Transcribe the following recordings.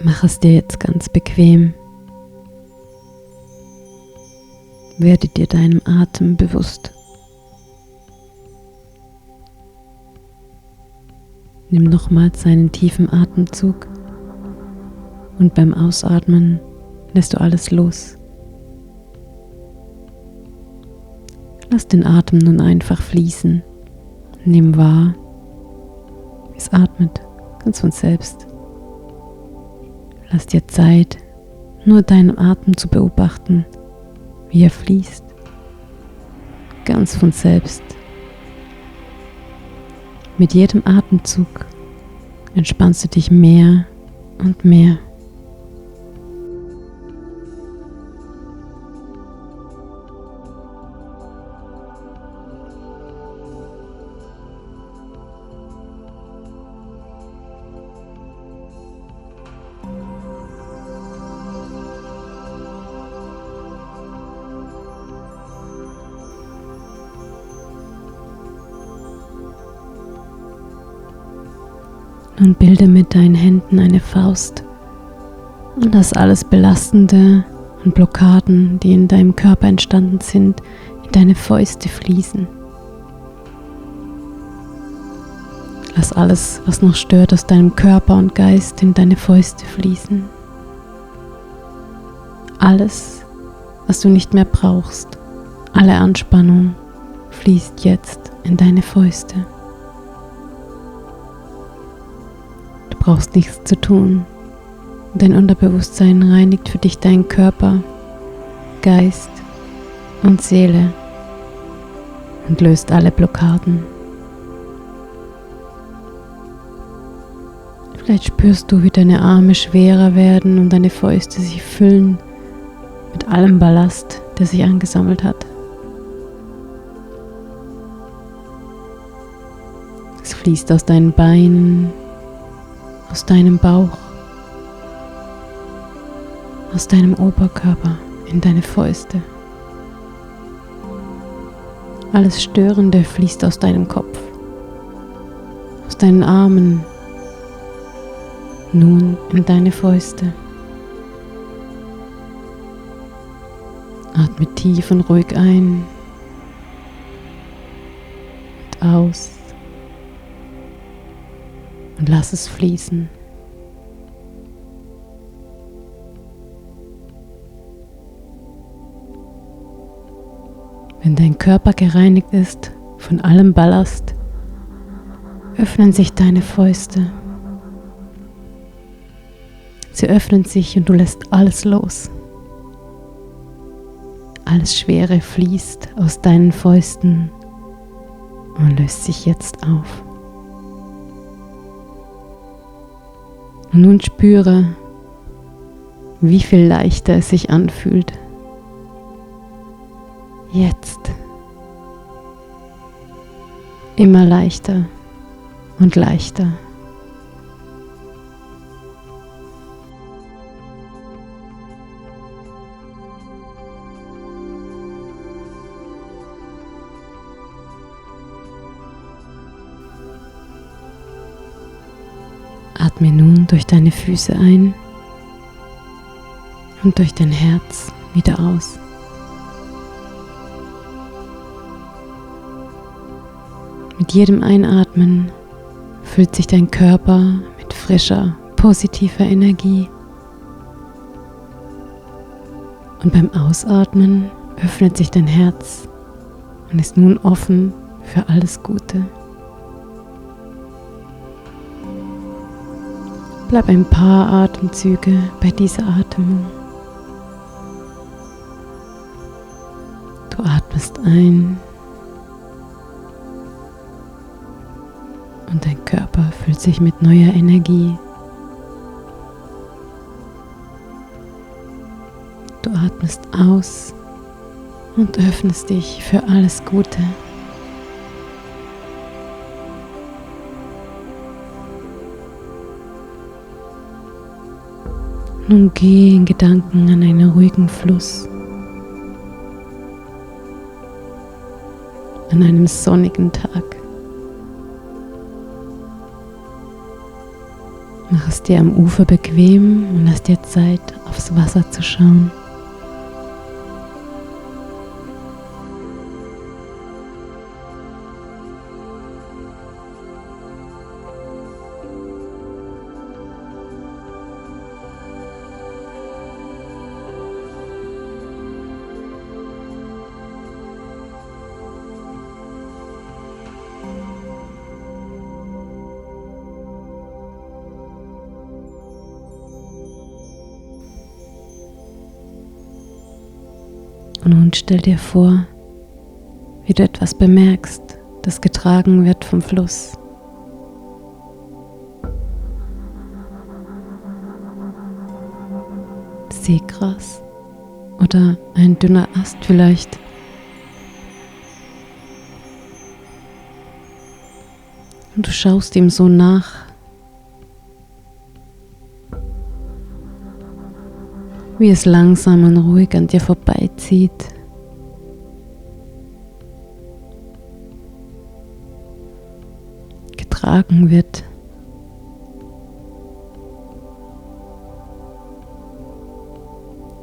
Mach es dir jetzt ganz bequem. Werde dir deinem Atem bewusst. Nimm nochmals einen tiefen Atemzug und beim Ausatmen lässt du alles los. Lass den Atem nun einfach fließen. Nimm wahr, wie es atmet, ganz von selbst. Lass dir Zeit, nur deinen Atem zu beobachten, wie er fließt, ganz von selbst. Mit jedem Atemzug entspannst du dich mehr und mehr. Nun bilde mit deinen Händen eine Faust und lass alles Belastende und Blockaden, die in deinem Körper entstanden sind, in deine Fäuste fließen. Lass alles, was noch stört, aus deinem Körper und Geist in deine Fäuste fließen. Alles, was du nicht mehr brauchst, alle Anspannung fließt jetzt in deine Fäuste. Du brauchst nichts zu tun. Dein Unterbewusstsein reinigt für dich deinen Körper, Geist und Seele und löst alle Blockaden. Vielleicht spürst du, wie deine Arme schwerer werden und deine Fäuste sich füllen mit allem Ballast, der sich angesammelt hat. Es fließt aus deinen Beinen, aus deinem Bauch, aus deinem Oberkörper in deine Fäuste. Alles Störende fließt aus deinem Kopf, aus deinen Armen, nun in deine Fäuste. Atme tief und ruhig ein und aus und lass es fließen. Wenn dein Körper gereinigt ist von allem Ballast, öffnen sich deine Fäuste. Sie öffnen sich und du lässt alles los. Alles Schwere fließt aus deinen Fäusten und löst sich jetzt auf. Und nun spüre, wie viel leichter es sich anfühlt. Jetzt. Immer leichter und leichter. Atme nun durch deine Füße ein und durch dein Herz wieder aus. Mit jedem Einatmen füllt sich dein Körper mit frischer, positiver Energie. Und beim Ausatmen öffnet sich dein Herz und ist nun offen für alles Gute. Bleib ein paar Atemzüge bei dieser Atmung. Du atmest ein und dein Körper füllt sich mit neuer Energie. Du atmest aus und öffnest dich für alles Gute. Nun geh in Gedanken an einen ruhigen Fluss, an einem sonnigen Tag. Mach es dir am Ufer bequem und lass dir Zeit, aufs Wasser zu schauen. Und nun stell dir vor, wie du etwas bemerkst, das getragen wird vom Fluss. Seegras oder ein dünner Ast vielleicht. Und du schaust ihm so nach, wie es langsam und ruhig an dir vorbeizieht. Getragen wird.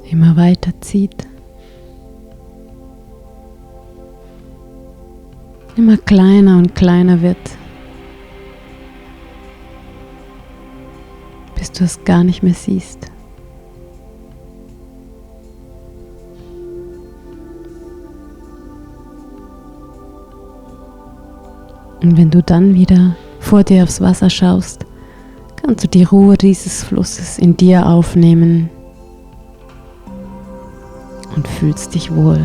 Immer weiter zieht. Immer kleiner und kleiner wird. Bis du es gar nicht mehr siehst. Und wenn du dann wieder vor dir aufs Wasser schaust, kannst du die Ruhe dieses Flusses in dir aufnehmen und fühlst dich wohl.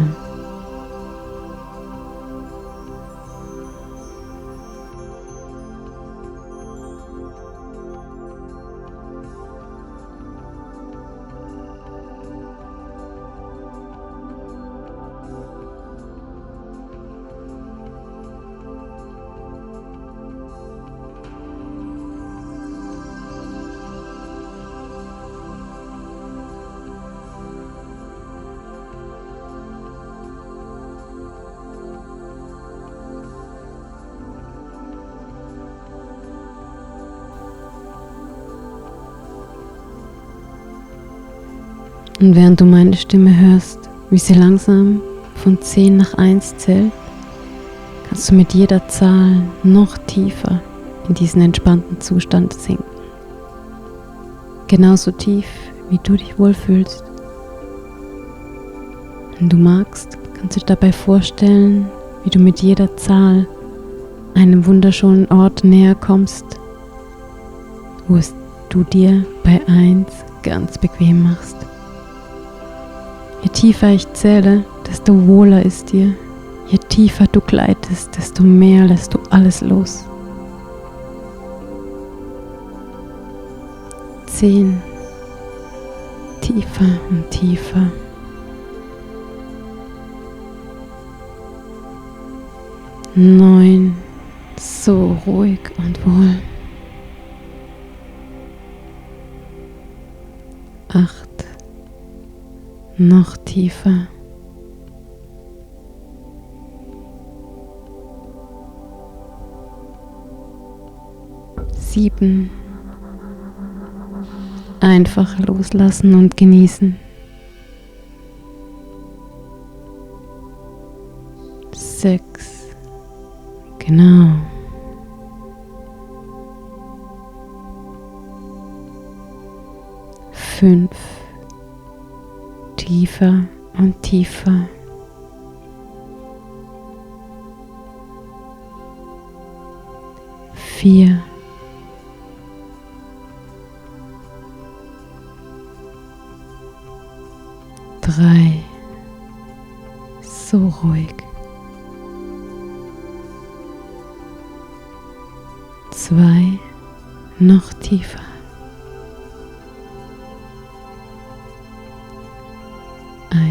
Und während du meine Stimme hörst, wie sie langsam von 10 nach 1 zählt, kannst du mit jeder Zahl noch tiefer in diesen entspannten Zustand sinken. Genauso tief, wie du dich wohlfühlst. Wenn du magst, kannst du dir dabei vorstellen, wie du mit jeder Zahl einem wunderschönen Ort näher kommst, wo es du dir bei 1 ganz bequem machst. Je tiefer ich zähle, desto wohler ist dir. Je tiefer du gleitest, desto mehr lässt du alles los. 10. Tiefer und tiefer. 9. So ruhig und wohl. 8. Noch tiefer. 7. Einfach loslassen und genießen. 6. Genau. 5. Tiefer und tiefer. 4. 3. So ruhig. 2. Noch tiefer. 1.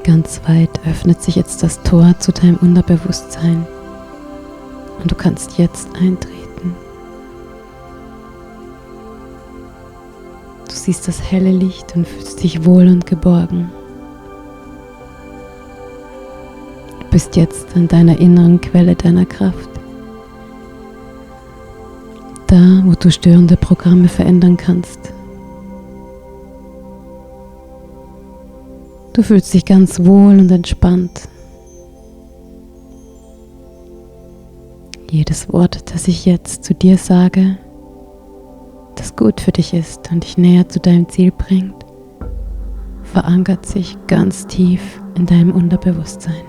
Ganz weit öffnet sich jetzt das Tor zu deinem Unterbewusstsein und du kannst jetzt eintreten. Du siehst das helle Licht und fühlst dich wohl und geborgen. Du bist jetzt an deiner inneren Quelle deiner Kraft. Da, wo du störende Programme verändern kannst. Du fühlst dich ganz wohl und entspannt. Jedes Wort, das ich jetzt zu dir sage, das gut für dich ist und dich näher zu deinem Ziel bringt, verankert sich ganz tief in deinem Unterbewusstsein.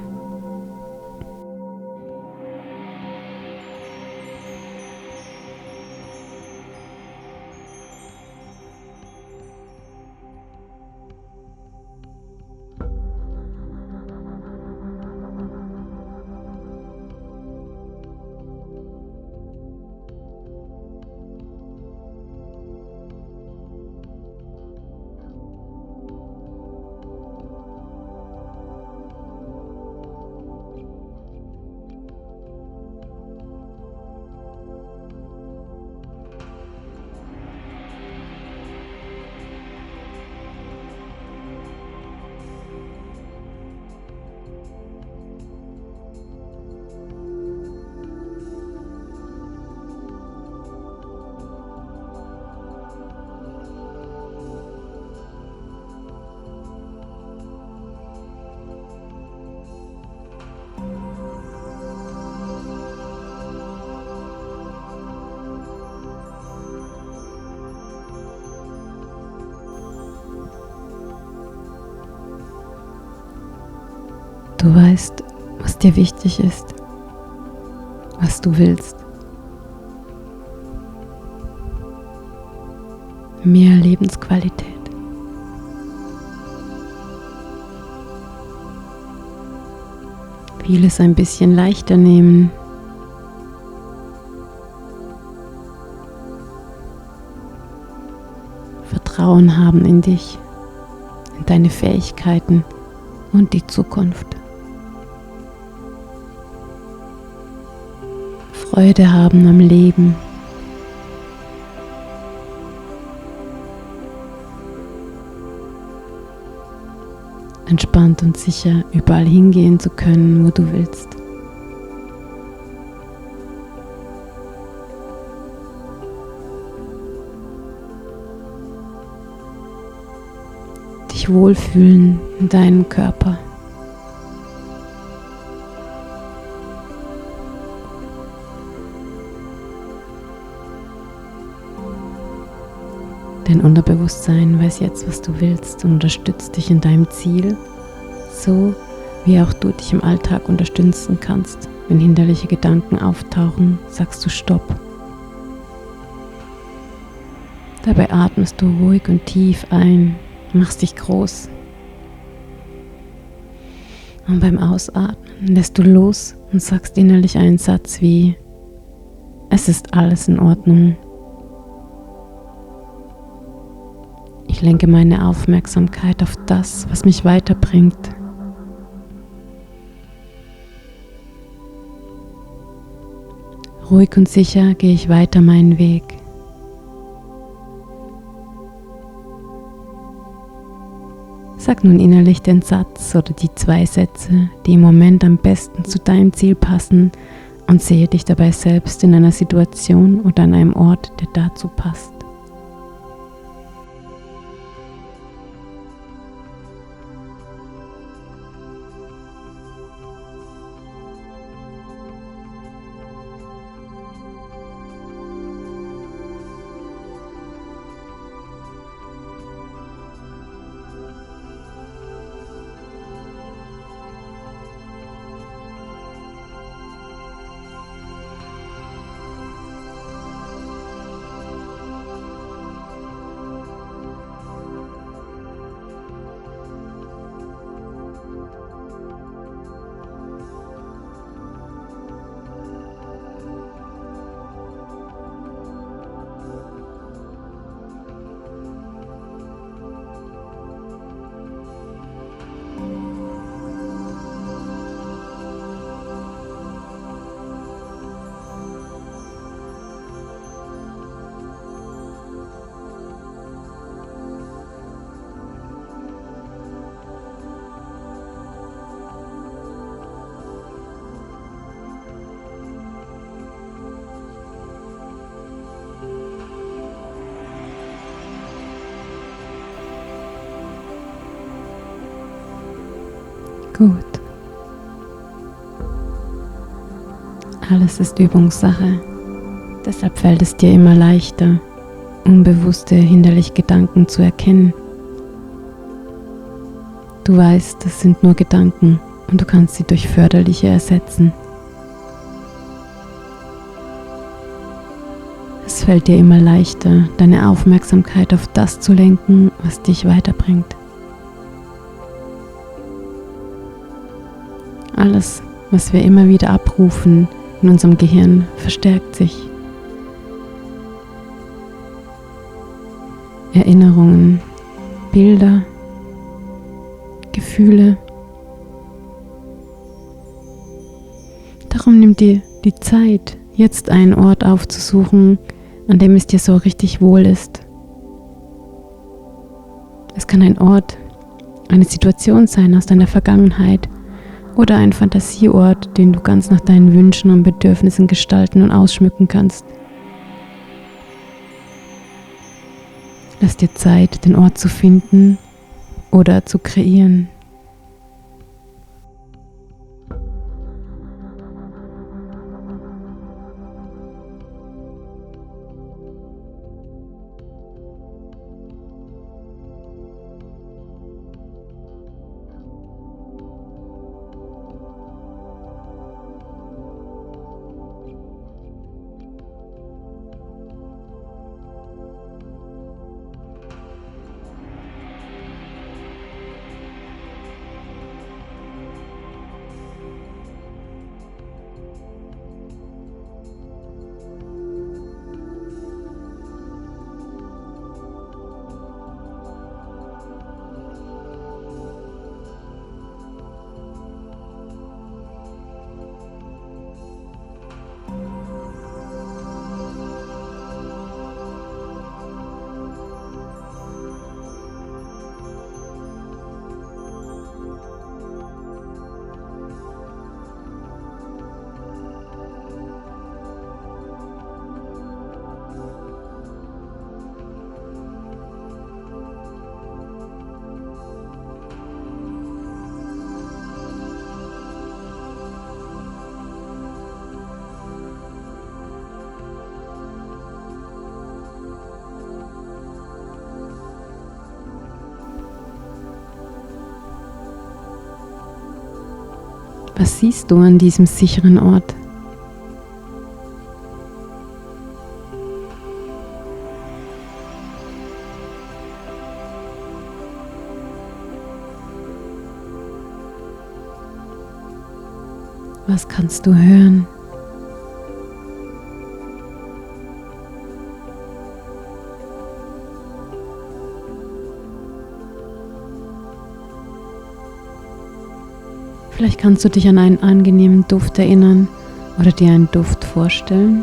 Du weißt, was dir wichtig ist, was du willst. Mehr Lebensqualität. Vieles ein bisschen leichter nehmen. Vertrauen haben in dich, in deine Fähigkeiten und die Zukunft. Freude haben am Leben. Entspannt und sicher überall hingehen zu können, wo du willst. Dich wohlfühlen in deinem Körper. Dein Unterbewusstsein weiß jetzt, was du willst und unterstützt dich in deinem Ziel, so wie auch du dich im Alltag unterstützen kannst. Wenn hinderliche Gedanken auftauchen, sagst du Stopp. Dabei atmest du ruhig und tief ein, machst dich groß. Und beim Ausatmen lässt du los und sagst innerlich einen Satz wie: Es ist alles in Ordnung. Ich lenke meine Aufmerksamkeit auf das, was mich weiterbringt. Ruhig und sicher gehe ich weiter meinen Weg. Sag nun innerlich den Satz oder die 2 Sätze, die im Moment am besten zu deinem Ziel passen, und sehe dich dabei selbst in einer Situation oder an einem Ort, der dazu passt. Gut. Alles ist Übungssache. Deshalb fällt es dir immer leichter, unbewusste, hinderliche Gedanken zu erkennen. Du weißt, das sind nur Gedanken und du kannst sie durch förderliche ersetzen. Es fällt dir immer leichter, deine Aufmerksamkeit auf das zu lenken, was dich weiterbringt. Alles, was wir immer wieder abrufen in unserem Gehirn, verstärkt sich. Erinnerungen, Bilder, Gefühle. Darum nimm dir die Zeit, jetzt einen Ort aufzusuchen, an dem es dir so richtig wohl ist. Es kann ein Ort, eine Situation sein aus deiner Vergangenheit oder ein Fantasieort, den du ganz nach deinen Wünschen und Bedürfnissen gestalten und ausschmücken kannst. Lass dir Zeit, den Ort zu finden oder zu kreieren. Was siehst du an diesem sicheren Ort? Was kannst du hören? Vielleicht kannst du dich an einen angenehmen Duft erinnern oder dir einen Duft vorstellen.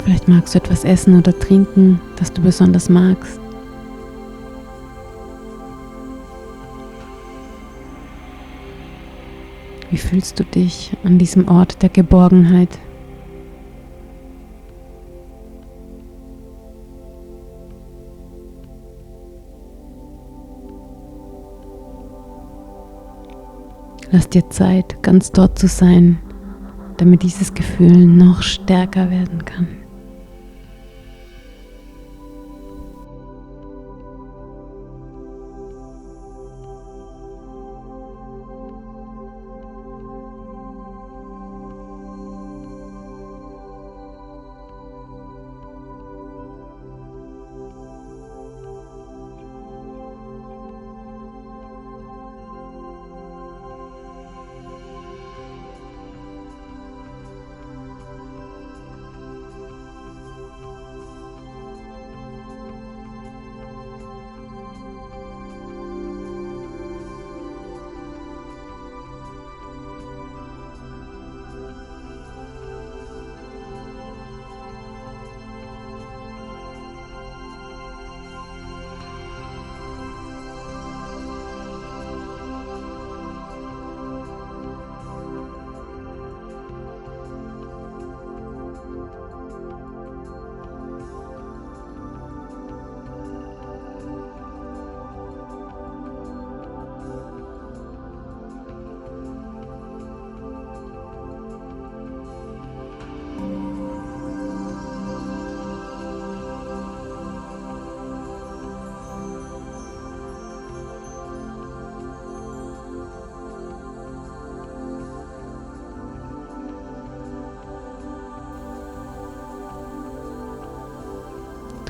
Vielleicht magst du etwas essen oder trinken, das du besonders magst. Wie fühlst du dich an diesem Ort der Geborgenheit? Lass dir Zeit, ganz dort zu sein, damit dieses Gefühl noch stärker werden kann.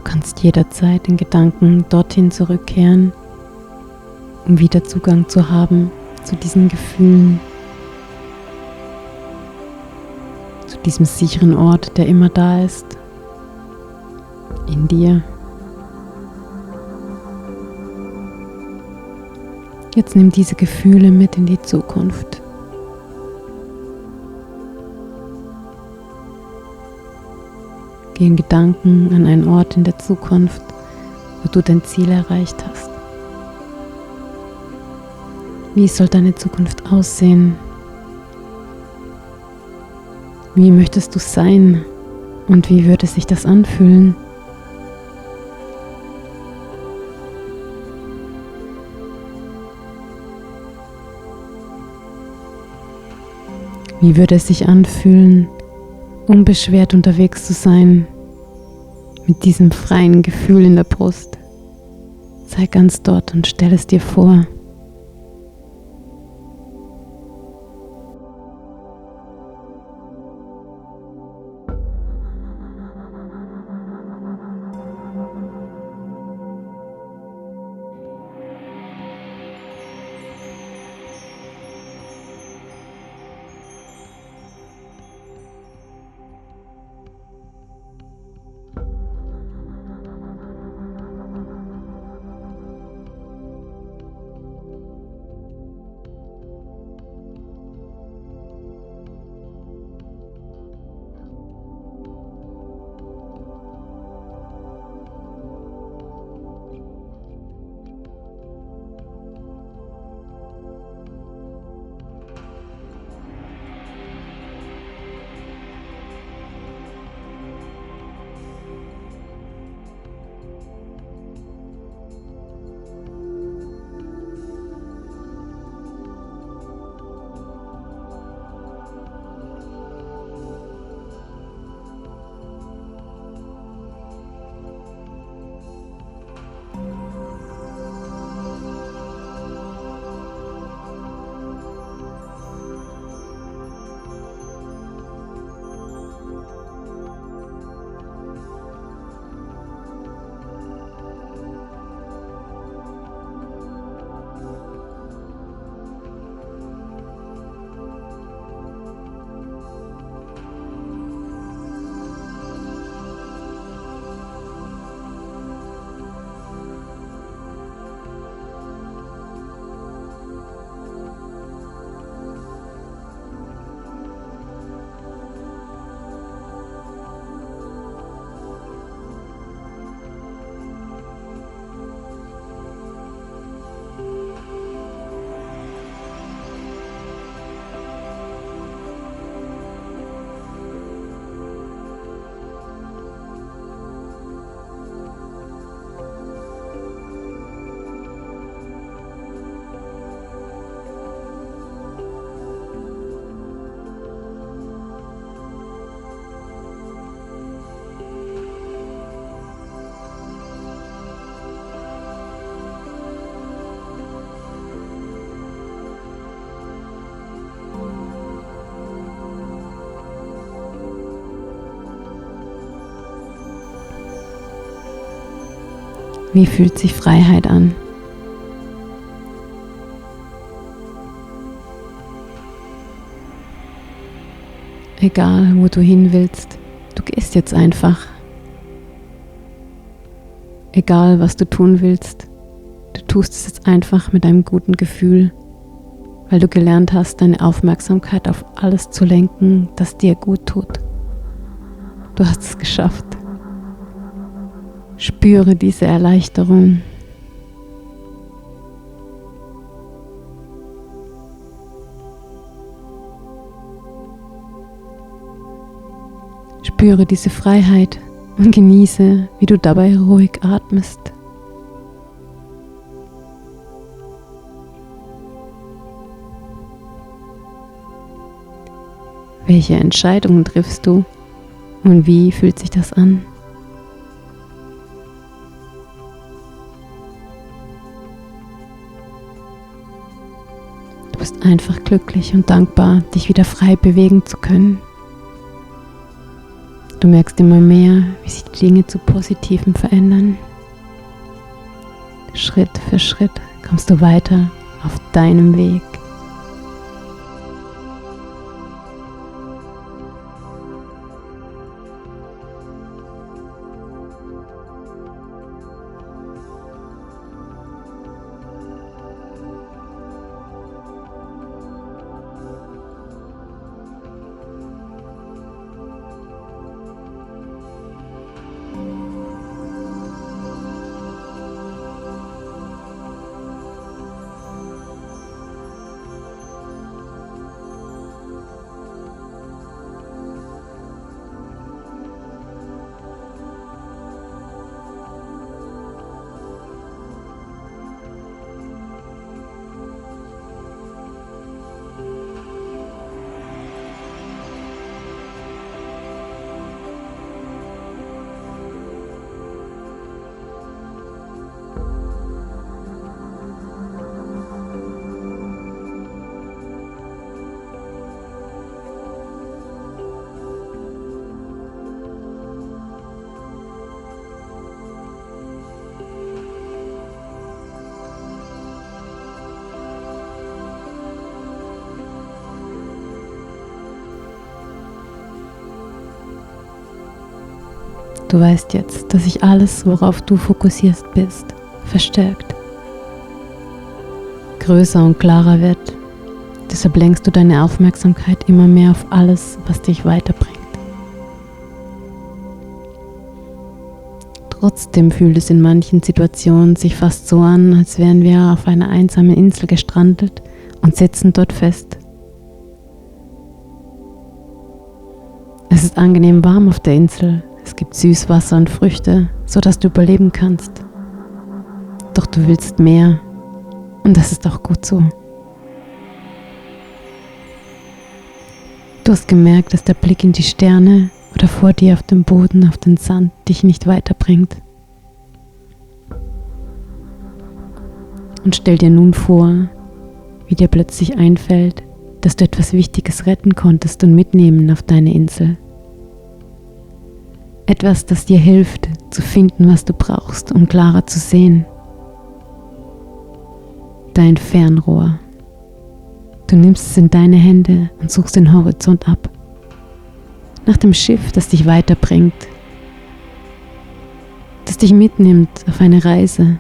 kannst jederzeit in Gedanken dorthin zurückkehren, um wieder Zugang zu haben zu diesen Gefühlen, zu diesem sicheren Ort, der immer da ist, in dir. Jetzt nimm diese Gefühle mit in die Zukunft. Geh in Gedanken an einen Ort in der Zukunft, wo du dein Ziel erreicht hast. Wie soll deine Zukunft aussehen? Wie möchtest du sein? Und wie würde sich das anfühlen? Wie würde es sich anfühlen, unbeschwert unterwegs zu sein, mit diesem freien Gefühl in der Brust? Sei ganz dort und stell es dir vor. Wie fühlt sich Freiheit an? Egal, wo du hin willst, du gehst jetzt einfach. Egal, was du tun willst, du tust es jetzt einfach mit einem guten Gefühl, weil du gelernt hast, deine Aufmerksamkeit auf alles zu lenken, das dir gut tut. Du hast es geschafft. Spüre diese Erleichterung. Spüre diese Freiheit und genieße, wie du dabei ruhig atmest. Welche Entscheidungen triffst du und wie fühlt sich das an? Du bist einfach glücklich und dankbar, dich wieder frei bewegen zu können. Du Du merkst immer mehr, wie sich die Dinge zu Positivem verändern. Schritt für Schritt kommst du weiter auf deinem Weg. Du weißt jetzt, dass sich alles, worauf du fokussierst bist, verstärkt, größer und klarer wird. Deshalb lenkst du deine Aufmerksamkeit immer mehr auf alles, was dich weiterbringt. Trotzdem fühlt es in manchen Situationen sich fast so an, als wären wir auf einer einsamen Insel gestrandet und sitzen dort fest. Es ist angenehm warm auf der Insel. Es gibt Süßwasser und Früchte, sodass du überleben kannst. Doch du willst mehr und das ist auch gut so. Du hast gemerkt, dass der Blick in die Sterne oder vor dir auf dem Boden, auf den Sand dich nicht weiterbringt. Und stell dir nun vor, wie dir plötzlich einfällt, dass du etwas Wichtiges retten konntest und mitnehmen auf deine Insel. Etwas, das dir hilft, zu finden, was du brauchst, um klarer zu sehen. Dein Fernrohr. Du nimmst es in deine Hände und suchst den Horizont ab. Nach dem Schiff, das dich weiterbringt. Das dich mitnimmt auf eine Reise.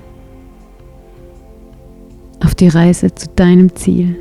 Auf die Reise zu deinem Ziel.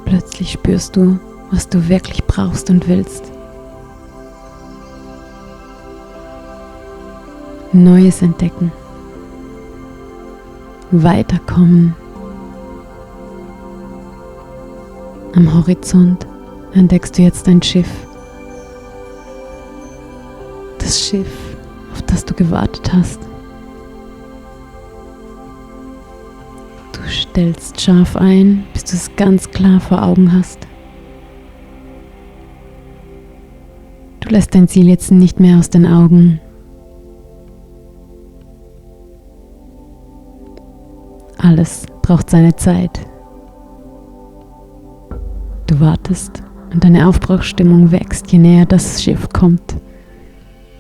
Plötzlich spürst du, was du wirklich brauchst und willst. Neues entdecken. Weiterkommen. Am Horizont entdeckst du jetzt ein Schiff. Das Schiff, auf das du gewartet hast. Du stellst scharf ein, bis du es ganz klar vor Augen hast. Du lässt dein Ziel jetzt nicht mehr aus den Augen. Alles braucht seine Zeit. wartest und deine Aufbruchsstimmung wächst, je näher das Schiff kommt.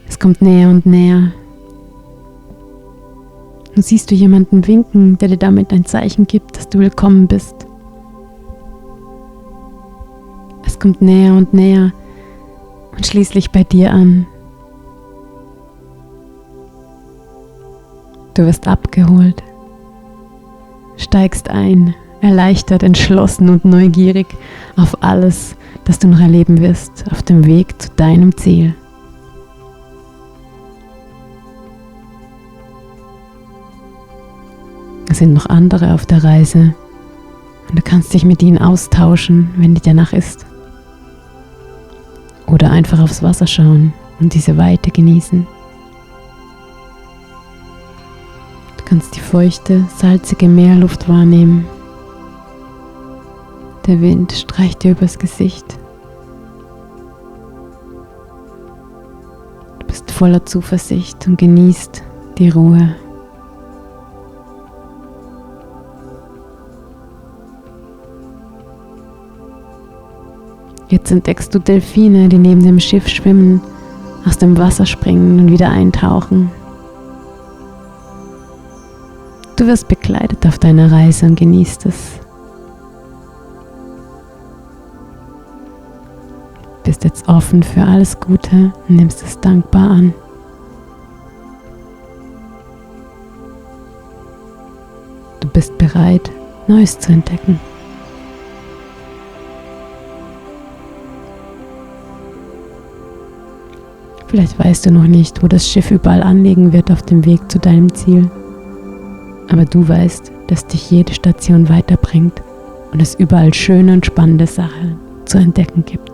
Es kommt näher und näher. Nun siehst du jemanden winken, der dir damit ein Zeichen gibt, dass du willkommen bist. Es kommt näher und näher und schließlich bei dir an. Du wirst abgeholt, steigst ein, erleichtert, entschlossen und neugierig auf alles, das du noch erleben wirst, auf dem Weg zu deinem Ziel. Es sind noch andere auf der Reise und du kannst dich mit ihnen austauschen, wenn dir danach ist. Oder einfach aufs Wasser schauen und diese Weite genießen. Du kannst die feuchte, salzige Meerluft wahrnehmen. Der Wind streicht dir übers Gesicht. Du bist voller Zuversicht und genießt die Ruhe. Jetzt entdeckst du Delfine, die neben dem Schiff schwimmen, aus dem Wasser springen und wieder eintauchen. Du wirst begleitet auf deiner Reise und genießt es. Bist jetzt offen für alles Gute und nimmst es dankbar an. Du bist bereit, Neues zu entdecken. Vielleicht weißt du noch nicht, wo das Schiff überall anlegen wird auf dem Weg zu deinem Ziel. Aber du weißt, dass dich jede Station weiterbringt und es überall schöne und spannende Sachen zu entdecken gibt.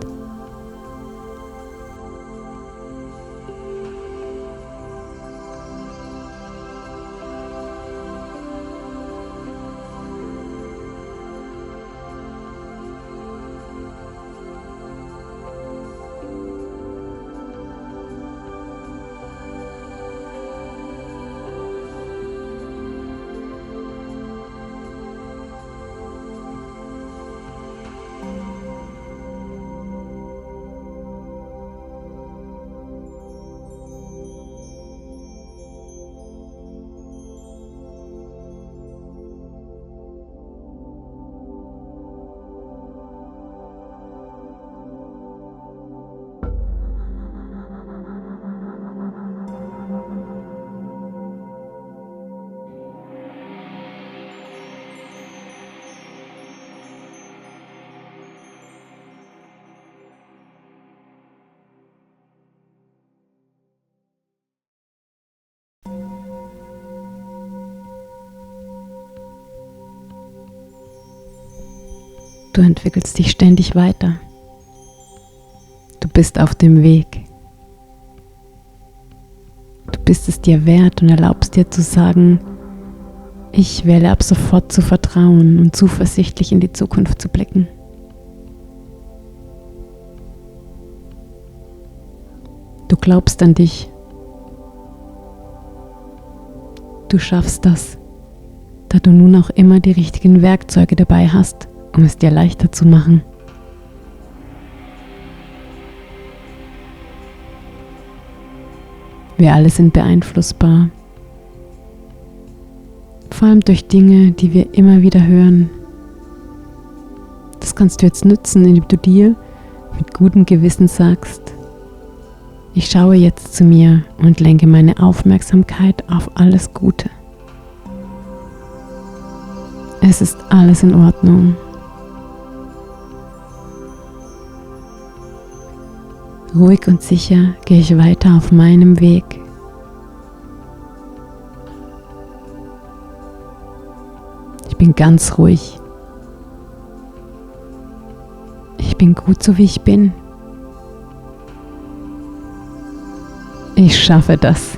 Du entwickelst dich ständig weiter. Du bist auf dem Weg. Du bist es dir wert und erlaubst dir zu sagen, ich wähle ab sofort zu vertrauen und zuversichtlich in die Zukunft zu blicken. Du glaubst an dich. Du schaffst das, da du nun auch immer die richtigen Werkzeuge dabei hast, um es dir leichter zu machen. Wir alle sind beeinflussbar, vor allem durch Dinge, die wir immer wieder hören. Das kannst du jetzt nutzen, indem du dir mit gutem Gewissen sagst, ich schaue jetzt zu mir und lenke meine Aufmerksamkeit auf alles Gute. Es ist alles in Ordnung. Ruhig und sicher gehe ich weiter auf meinem Weg. Ich bin ganz ruhig. Ich bin gut so wie ich bin. Ich schaffe das.